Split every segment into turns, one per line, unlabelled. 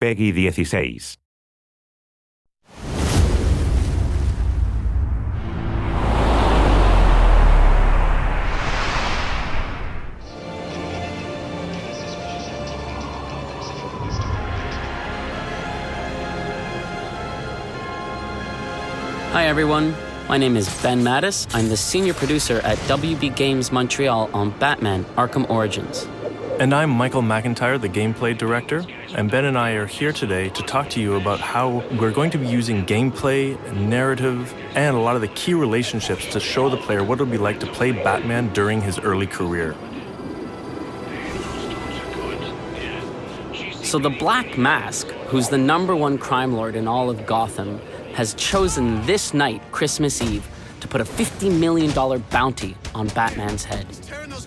Peggy 16.
Hi everyone, my name is Ben Mattis. I'm the senior producer at WB Games Montreal on Batman: Arkham Origins.
And I'm Michael McIntyre, the gameplay director, and Ben and I are here today to talk to you about how we're going to be using gameplay, narrative, and a lot of the key relationships to show the player what it would be like to play Batman during his early career.
So the Black Mask, who's the #1 crime lord in all of Gotham, has chosen this night, Christmas Eve, to put a $50 million bounty on Batman's head.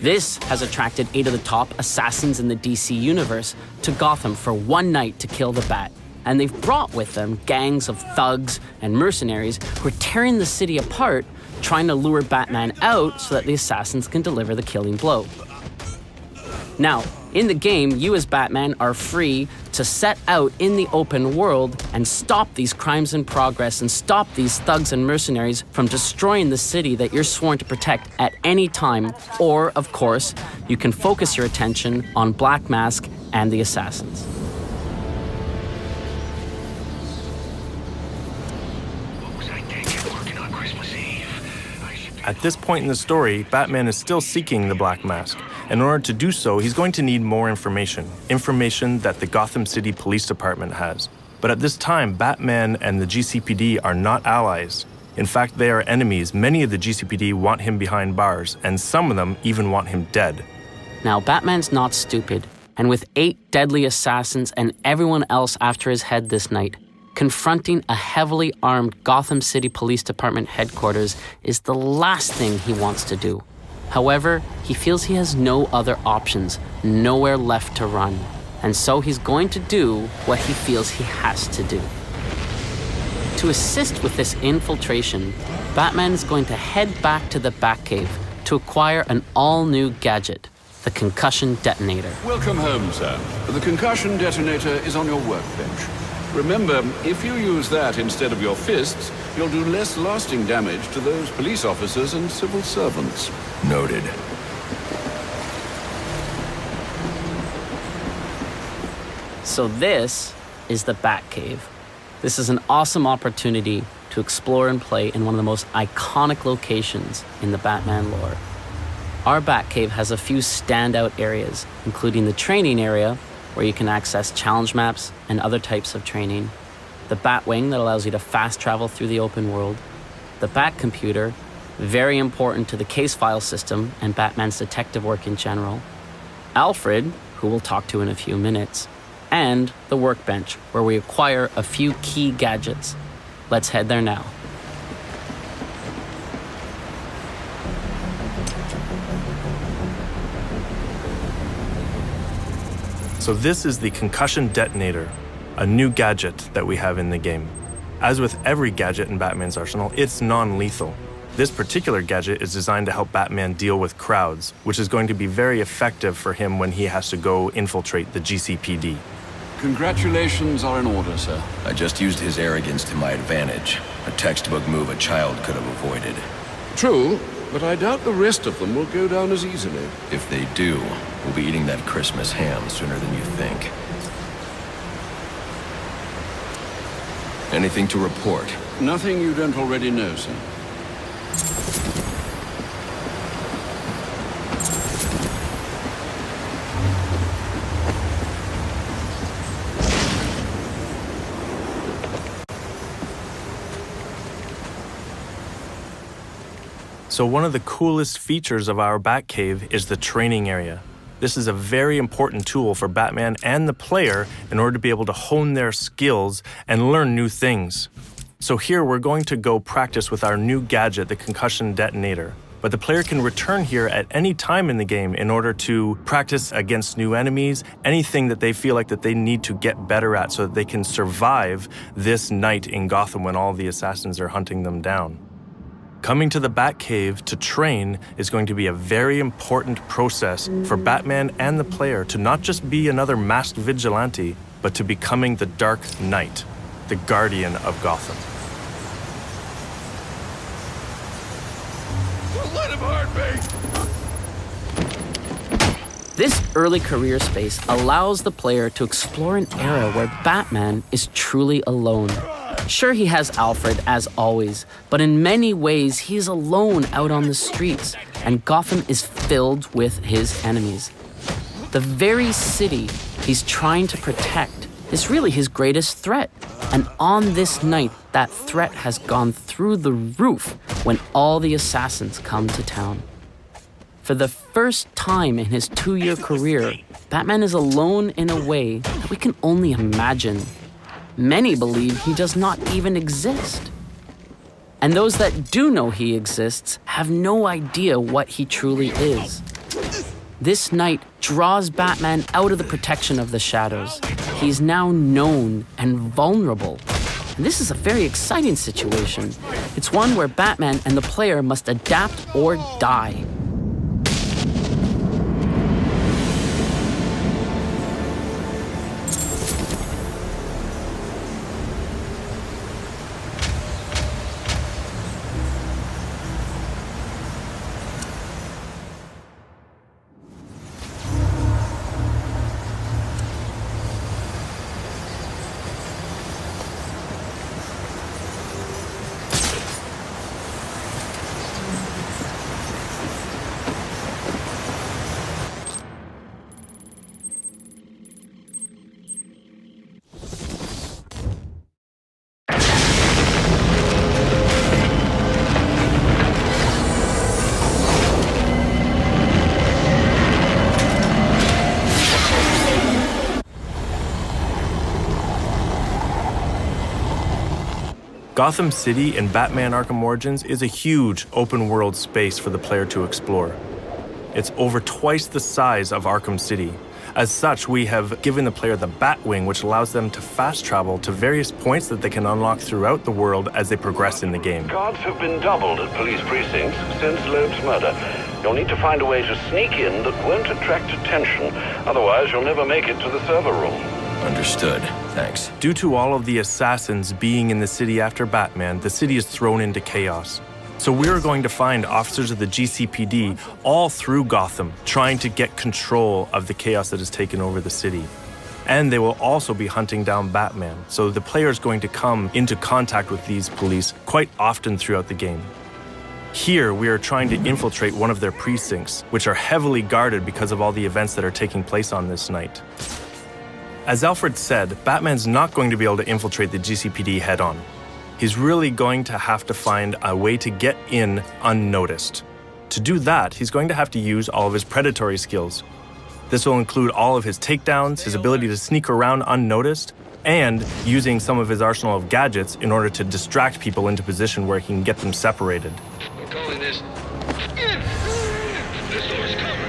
This has attracted 8 of the top assassins in the DC universe to Gotham for one night to kill the Bat. And they've brought with them gangs of thugs and mercenaries who are tearing the city apart, trying to lure Batman out so that the assassins can deliver the killing blow. Now, in the game, you as Batman are free to set out in the open world and stop these crimes in progress and stop these thugs and mercenaries from destroying the city that you're sworn to protect at any time. Or, of course, you can focus your attention on Black Mask and the assassins.
At this point in the story, Batman is still seeking the Black Mask. In order to do so, he's going to need more information that the Gotham City Police Department has. But at this time, Batman and the GCPD are not allies. In fact, they are enemies. Many of the GCPD want him behind bars, and some of them even want him dead.
Now, Batman's not stupid, and with 8 deadly assassins and everyone else after his head this night, confronting a heavily armed Gotham City Police Department headquarters is the last thing he wants to do. However, he feels he has no other options, nowhere left to run. And so he's going to do what he feels he has to do. To assist with this infiltration, Batman is going to head back to the Batcave to acquire an all-new gadget, the concussion detonator.
Welcome home, sir. The concussion detonator is on your workbench. Remember, if you use that instead of your fists, you'll do less lasting damage to those police officers and civil servants.
Noted.
So this is the Batcave. This is an awesome opportunity to explore and play in one of the most iconic locations in the Batman lore. Our Batcave has a few standout areas, including the training area, where you can access challenge maps and other types of training, the Batwing that allows you to fast travel through the open world, the Bat Computer, very important to the case file system and Batman's detective work in general, Alfred, who we'll talk to in a few minutes, and the Workbench, where we acquire a few key gadgets. Let's head there now.
So this is the concussion detonator, a new gadget that we have in the game. As with every gadget in Batman's arsenal, it's non-lethal. This particular gadget is designed to help Batman deal with crowds, which is going to be very effective for him when he has to go infiltrate the GCPD.
Congratulations are in order, sir.
I just used his arrogance to my advantage. A textbook move a child could have avoided.
True, but I doubt the rest of them will go down as easily.
If they do, we'll be eating that Christmas ham sooner than you think. Anything to report?
Nothing you don't already know, sir.
So one of the coolest features of our Batcave is the training area. This is a very important tool for Batman and the player in order to be able to hone their skills and learn new things. So here we're going to go practice with our new gadget, the concussion detonator. But the player can return here at any time in the game in order to practice against new enemies, anything that they feel like that they need to get better at so that they can survive this night in Gotham when all the assassins are hunting them down. Coming to the Batcave to train is going to be a very important process for Batman and the player to not just be another masked vigilante, but to becoming the Dark Knight, the guardian of Gotham.
Let him hurt me!
This early career space allows the player to explore an era where Batman is truly alone. Sure, he has Alfred, as always, but in many ways, he's alone out on the streets, and Gotham is filled with his enemies. The very city he's trying to protect is really his greatest threat. And on this night, that threat has gone through the roof when all the assassins come to town. For the first time in his 2-year career, Batman is alone in a way that we can only imagine. Many believe he does not even exist. And those that do know he exists have no idea what he truly is. This night draws Batman out of the protection of the shadows. He's now known and vulnerable. And this is a very exciting situation. It's one where Batman and the player must adapt or die.
Gotham City in Batman Arkham Origins is a huge open-world space for the player to explore. It's over twice the size of Arkham City. As such, we have given the player the Batwing, which allows them to fast travel to various points that they can unlock throughout the world as they progress in the game.
Guards have been doubled at police precincts since Loeb's murder. You'll need to find a way to sneak in that won't attract attention. Otherwise, you'll never make it to the server room.
Understood. Thanks.
Due to all of the assassins being in the city after Batman, the city is thrown into chaos. So we're going to find officers of the GCPD all through Gotham, trying to get control of the chaos that has taken over the city. And they will also be hunting down Batman, so the player is going to come into contact with these police quite often throughout the game. Here, we are trying to infiltrate one of their precincts, which are heavily guarded because of all the events that are taking place on this night. As Alfred said, Batman's not going to be able to infiltrate the GCPD head-on. He's really going to have to find a way to get in unnoticed. To do that, he's going to have to use all of his predatory skills. This will include all of his takedowns, his ability to sneak around unnoticed, and using some of his arsenal of gadgets in order to distract people into position where he can get them separated.
We're calling this... This door's covered.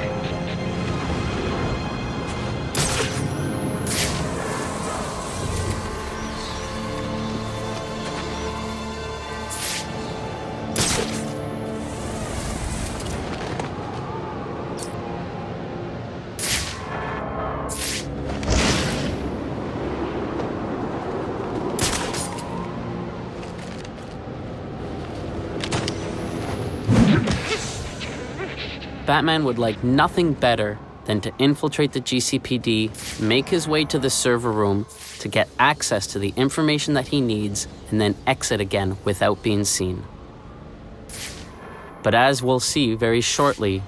Batman would like nothing better than to infiltrate the GCPD, make his way to the server room to get access to the information that he needs, and then exit again without being seen. But as we'll see very shortly,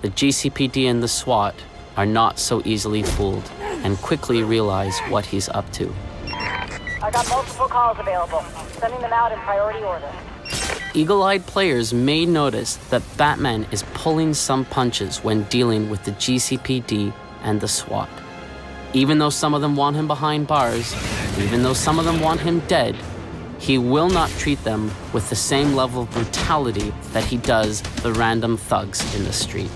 the GCPD and the SWAT are not so easily fooled and quickly realize what he's up to.
I got multiple calls available. Sending them out in priority order.
Eagle-eyed players may notice that Batman is pulling some punches when dealing with the GCPD and the SWAT. Even though some of them want him behind bars, even though some of them want him dead, he will not treat them with the same level of brutality that he does the random thugs in the street.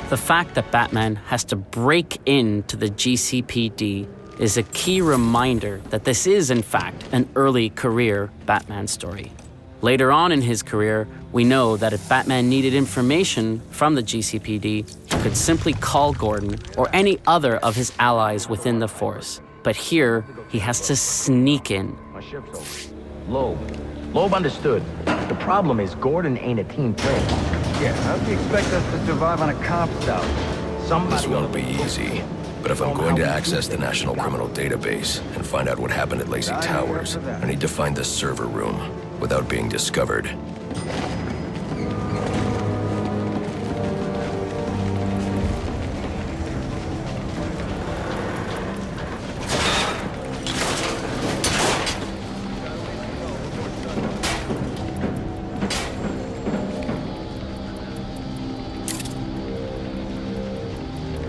The fact that Batman has to break into the GCPD is a key reminder that this is, in fact, an early career Batman story. Later on in his career, we know that if Batman needed information from the GCPD, he could simply call Gordon or any other of his allies within the force. But here, he has to sneak in.
My shift's over. Loeb understood. The problem is Gordon ain't a team player.
Yeah, how do you expect us to survive on a cop's out?
This won't be easy. But if I'm going to access the National Criminal Database and find out what happened at Lacey Towers, I need to find the server room without being discovered.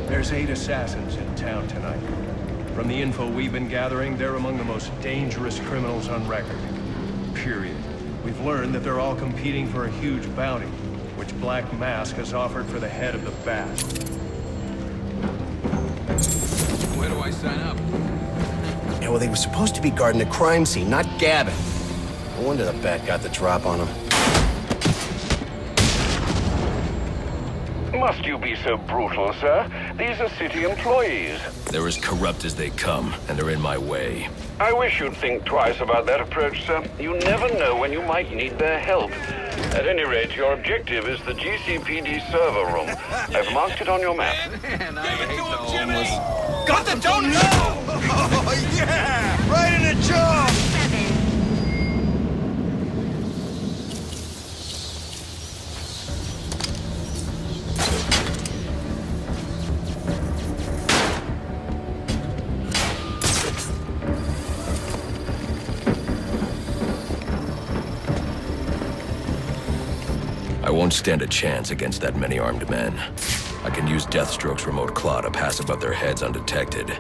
There's 8 assassins in town tonight. From the info we've been gathering, they're among the most dangerous criminals on record. Period. We've learned that they're all competing for a huge bounty, which Black Mask has offered for the head of the Bat.
Where do I sign up?
Yeah, well, they were supposed to be guarding the crime scene, not Gavin. No wonder the Bat got the drop on him.
Must you be so brutal, sir? These are city employees.
They're as corrupt as they come, and they're in my way.
I wish you'd think twice about that approach, sir. You never know when you might need their help. At any rate, your objective is the GCPD server room. I've marked it on your map.
Man, I hate the homeless.
Got the donut! Oh, yeah! Right in the jaw!
I won't stand a chance against that many armed men. I can use Deathstroke's remote claw to pass above their heads undetected.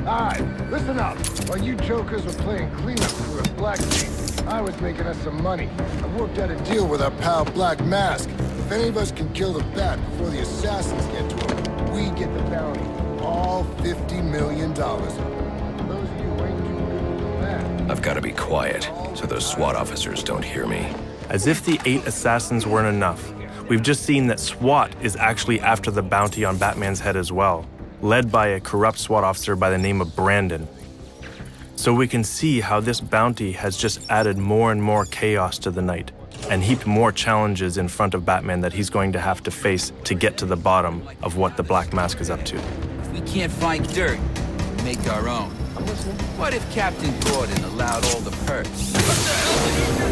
Alright, listen up. While you jokers were playing cleanup crew at Blackgate, I was making us some money. I worked out a deal with our pal Black Mask. If any of us can kill the Bat before the assassins get to him, we get the bounty. All $50 million. Those of you who ain't too good with the Bat.
I've got to be quiet, so those SWAT officers don't hear me.
As if the 8 assassins weren't enough, we've just seen that SWAT is actually after the bounty on Batman's head as well, led by a corrupt SWAT officer by the name of Brandon. So we can see how this bounty has just added more and more chaos to the night, and heaped more challenges in front of Batman that he's going to have to face to get to the bottom of what the Black Mask is up to.
If we can't find dirt, we make our own. What if Captain Gordon allowed all the perks? What the hell did you do?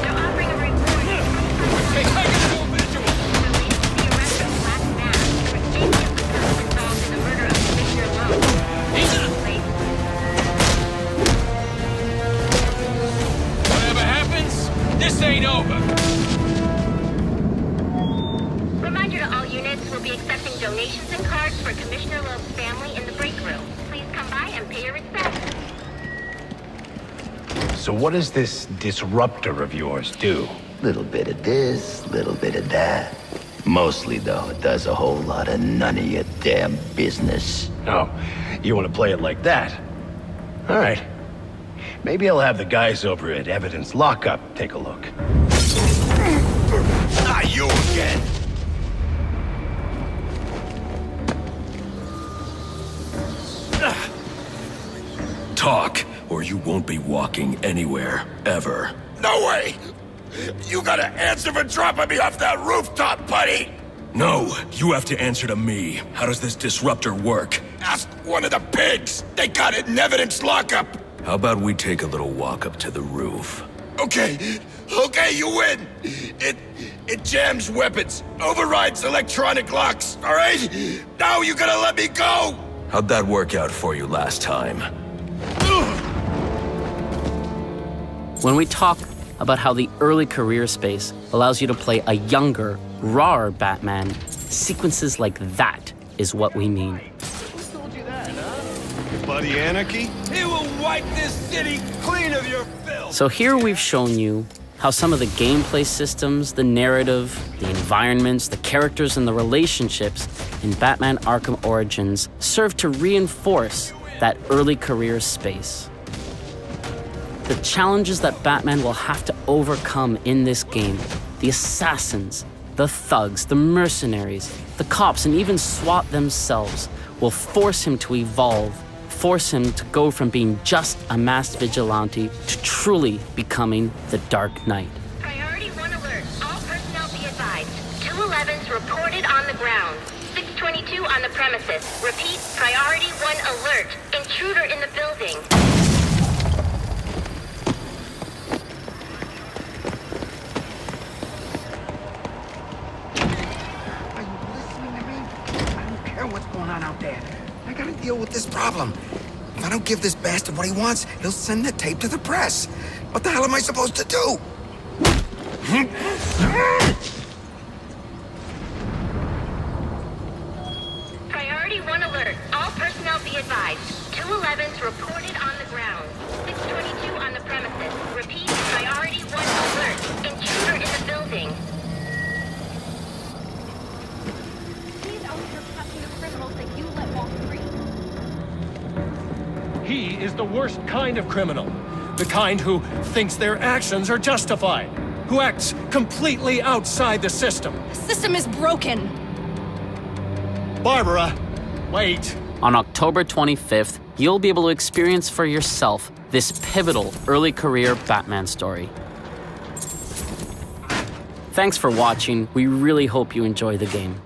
They're offering a reward.
Hey, I can do a visual!
The arrest of Black Mask for any of the girls involved in the murder of Commissioner Loeb.
Whatever happens, this ain't over.
Reminder to all units, we'll be accepting donations and cards for Commissioner Loeb's family in the break room. Please come by and pay your respects.
So what does this disruptor of yours do?
Little bit of this, little bit of that. Mostly, though, it does a whole lot of none of your damn business.
Oh, you want to play it like that? All right. Maybe I'll have the guys over at Evidence Lockup take a look.
Ah, you again!
Talk, or you won't be walking anywhere, ever.
No way! You gotta answer for dropping me off that rooftop, buddy!
No, you have to answer to me. How does this disruptor work?
Ask one of the pigs! They got it in Evidence Lockup!
How about we take a little walk up to the roof?
Okay, you win! It jams weapons, overrides electronic locks, alright? Now you gotta let me go!
How'd that work out for you last time?
When we talk about how the early career space allows you to play a younger, rawer Batman, sequences like that is what we mean.
Who told you that, huh? Your buddy Anarchy?
He will wipe this city clean of your filth!
So here we've shown you how some of the gameplay systems, the narrative, the environments, the characters, and the relationships in Batman Arkham Origins serve to reinforce that early career space. The challenges that Batman will have to overcome in this game, the assassins, the thugs, the mercenaries, the cops, and even SWAT themselves will force him to evolve, force him to go from being just a masked vigilante to truly becoming the Dark Knight.
Priority 1 alert. All personnel be advised. 211's reported on the ground. 622 on the premises. Repeat, priority 1 alert. Intruder in the building.
Are you listening to me? I don't care what's going on out there. I gotta deal with this problem. If I don't give this bastard what he wants, he'll send the tape to the press. What the hell am I supposed to do?
Priority 1 alert. All personnel be advised. 211's reported on the ground. 622 on the premises. Repeat, priority 1 alert. Intruder in the building.
He's out here catching the criminals that you let walk free.
He is the worst kind of criminal. The kind who thinks their actions are justified. Who acts completely outside the system.
The system is broken.
Barbara, wait.
On October 25th, you'll be able to experience for yourself this pivotal early career Batman story. Thanks for watching. We really hope you enjoy the game.